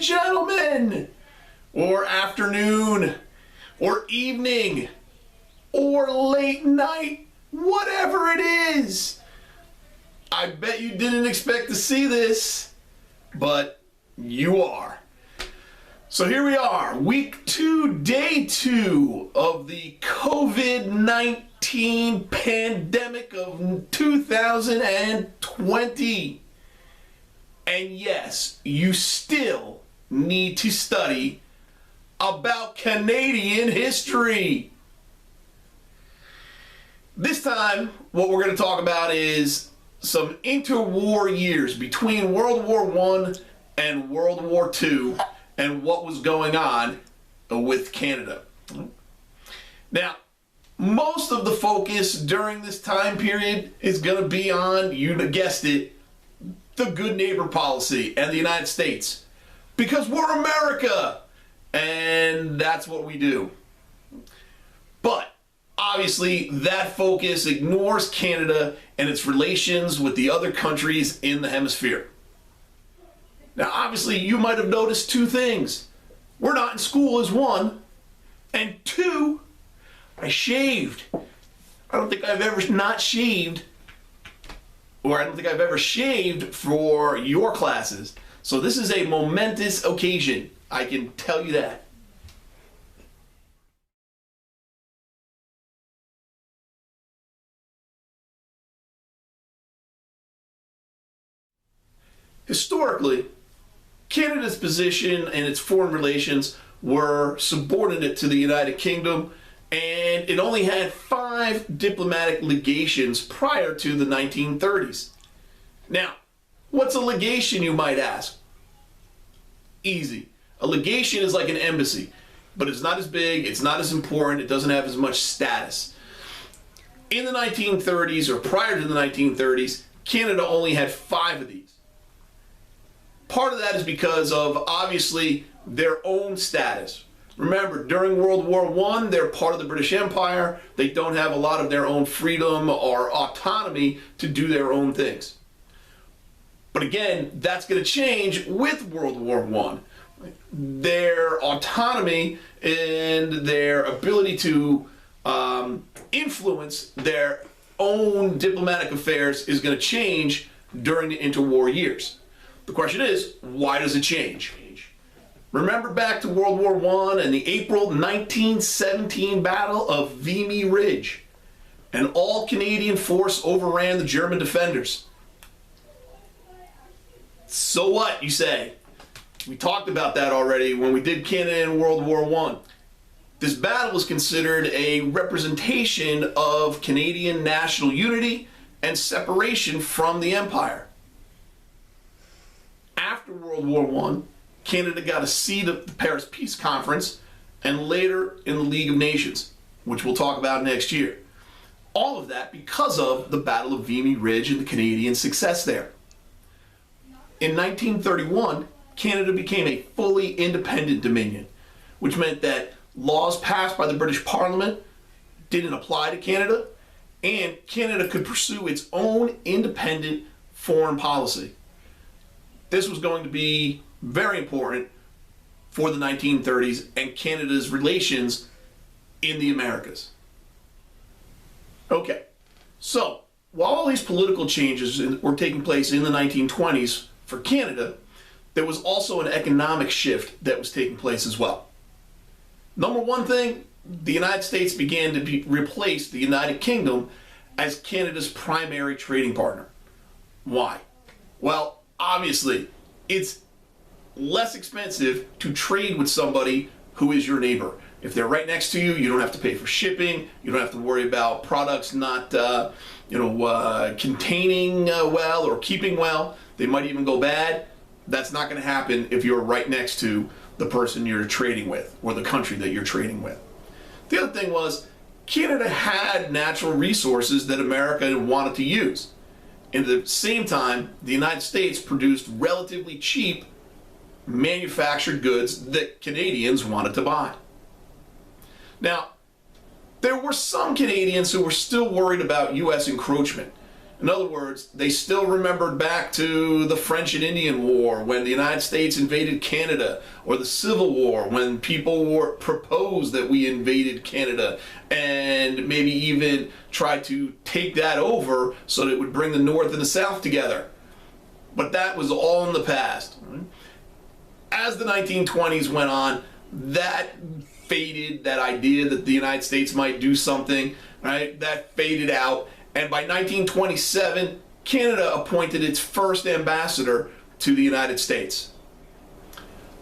gentlemen, or afternoon, or evening, or late night, whatever it is. I bet you didn't expect to see this, but you are. So here we are, week 2, day 2 of the COVID-19 pandemic of 2020. And yes, you still need to study about Canadian history. This time, what we're going to talk about is some interwar years between World War I and World War II and what was going on with Canada. Now, most of the focus during this time period is going to be on, you guessed it, the good neighbor policy and the United States. Because we're America, and that's what we do. But obviously, that focus ignores Canada and its relations with the other countries in the hemisphere. Now, obviously, you might have noticed two things. We're not in school is one, and two, I shaved. I don't think I've ever not shaved, or I don't think I've ever shaved for your classes. So this is a momentous occasion, I can tell you that. Historically, Canada's position and its foreign relations were subordinate to the United Kingdom, and it only had 5 diplomatic legations prior to the 1930s. Now, what's a legation, you might ask? Easy. A legation is like an embassy, but it's not as big, it's not as important, it doesn't have as much status. In the 1930s, or prior to the 1930s, Canada only had 5 of these. Part of that is because of, obviously, their own status. Remember, during World War I, they're part of the British Empire. They don't have a lot of their own freedom or autonomy to do their own things. But again, that's going to change with World War I. Their autonomy and their ability to influence their own diplomatic affairs is going to change during the interwar years. The question is, why does it change? Remember back to World War I and the April 1917 Battle of Vimy Ridge. An all-Canadian force overran the German defenders. So what, you say? We talked about that already when we did Canada in World War I. This battle was considered a representation of Canadian national unity and separation from the Empire. After World War I, Canada got a seat at the Paris Peace Conference and later in the League of Nations, which we'll talk about next year. All of that because of the Battle of Vimy Ridge and the Canadian success there. In 1931, Canada became a fully independent dominion, which meant that laws passed by the British Parliament didn't apply to Canada, and Canada could pursue its own independent foreign policy. This was going to be very important for the 1930s and Canada's relations in the Americas. Okay, so while all these political changes were taking place in the 1920s for Canada, there was also an economic shift that was taking place as well. Number one thing, the United States began to replace the United Kingdom as Canada's primary trading partner. Why? Well, obviously, it's less expensive to trade with somebody who is your neighbor. If they're right next to you, you don't have to pay for shipping. You don't have to worry about products not, containing well or keeping well. They might even go bad. That's not going to happen if you're right next to the person you're trading with or the country that you're trading with. The other thing was, Canada had natural resources that America wanted to use. And at the same time, the United States produced relatively cheap manufactured goods that Canadians wanted to buy. Now, there were some Canadians who were still worried about U.S. encroachment. In other words, they still remembered back to the French and Indian War when the United States invaded Canada, or the Civil War when people proposed that we invaded Canada and maybe even tried to take that over so that it would bring the North and the South together. But that was all in the past. As the 1920s went on, that faded, that idea that the United States might do something, right? That faded out. And by 1927, Canada appointed its first ambassador to the United States.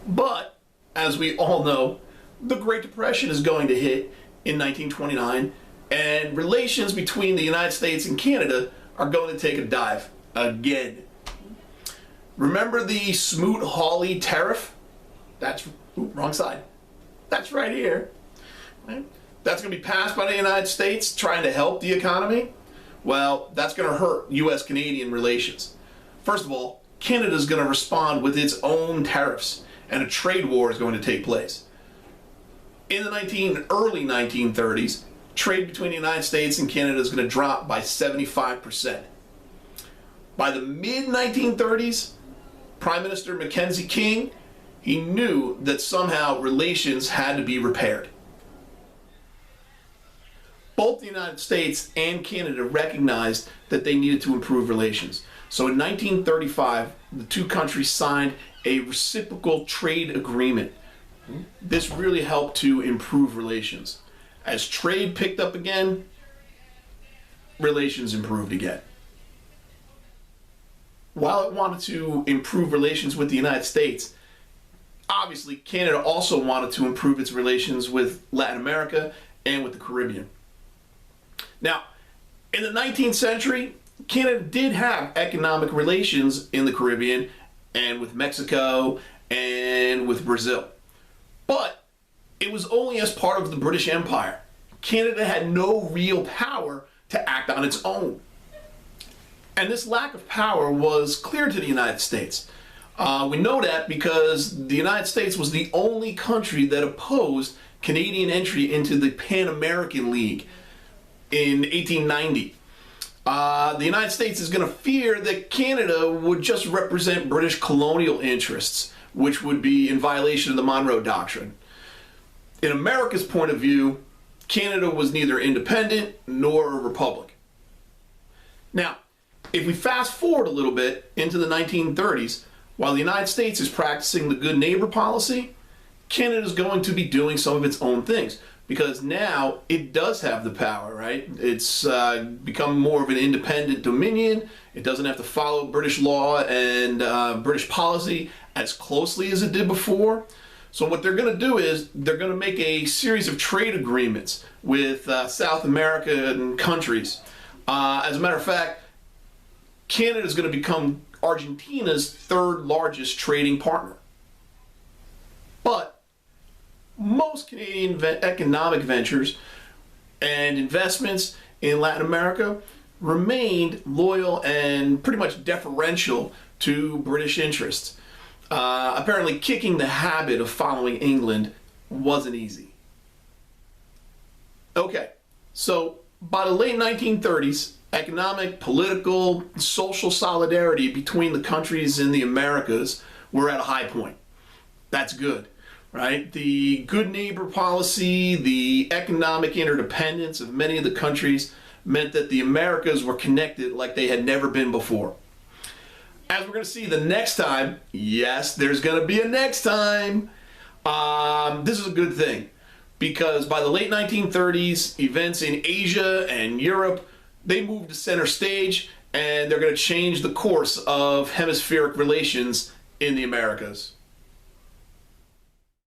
But, as we all know, the Great Depression is going to hit in 1929, and relations between the United States and Canada are going to take a dive again. Remember the Smoot-Hawley tariff? Wrong side. That's right here. Right? That's going to be passed by the United States trying to help the economy. Well, that's going to hurt U.S.-Canadian relations. First of all, Canada is going to respond with its own tariffs, and a trade war is going to take place. In the early 1930s, trade between the United States and Canada is going to drop by 75%. By the mid-1930s, Prime Minister Mackenzie King, he knew that somehow relations had to be repaired. Both the United States and Canada recognized that they needed to improve relations. So in 1935, the two countries signed a reciprocal trade agreement. This really helped to improve relations. As trade picked up again, relations improved again. While it wanted to improve relations with the United States, obviously Canada also wanted to improve its relations with Latin America and with the Caribbean. Now, in the 19th century, Canada did have economic relations in the Caribbean and with Mexico and with Brazil. But it was only as part of the British Empire. Canada had no real power to act on its own. And this lack of power was clear to the United States. We know that because the United States was the only country that opposed Canadian entry into the Pan American League in 1890. The United States is going to fear that Canada would just represent British colonial interests, which would be in violation of the Monroe Doctrine. In America's point of view, Canada was neither independent nor a republic. Now, if we fast forward a little bit into the 1930s, while the United States is practicing the good neighbor policy, Canada is going to be doing some of its own things, because now it does have the power, right? It's become more of an independent dominion. It doesn't have to follow British law and British policy as closely as it did before. So what they're going to do is they're going to make a series of trade agreements with South American countries. As a matter of fact, Canada is going to become Argentina's third largest trading partner. But most Canadian economic ventures and investments in Latin America remained loyal and pretty much deferential to British interests. Apparently, kicking the habit of following England wasn't easy. Okay, so by the late 1930s, economic, political, social solidarity between the countries in the Americas were at a high point. That's good, right? The good neighbor policy, the economic interdependence of many of the countries meant that the Americas were connected like they had never been before. As we're going to see the next time, yes, there's going to be a next time. This is a good thing, because by the late 1930s, events in Asia and Europe, they moved to center stage, and they're going to change the course of hemispheric relations in the Americas.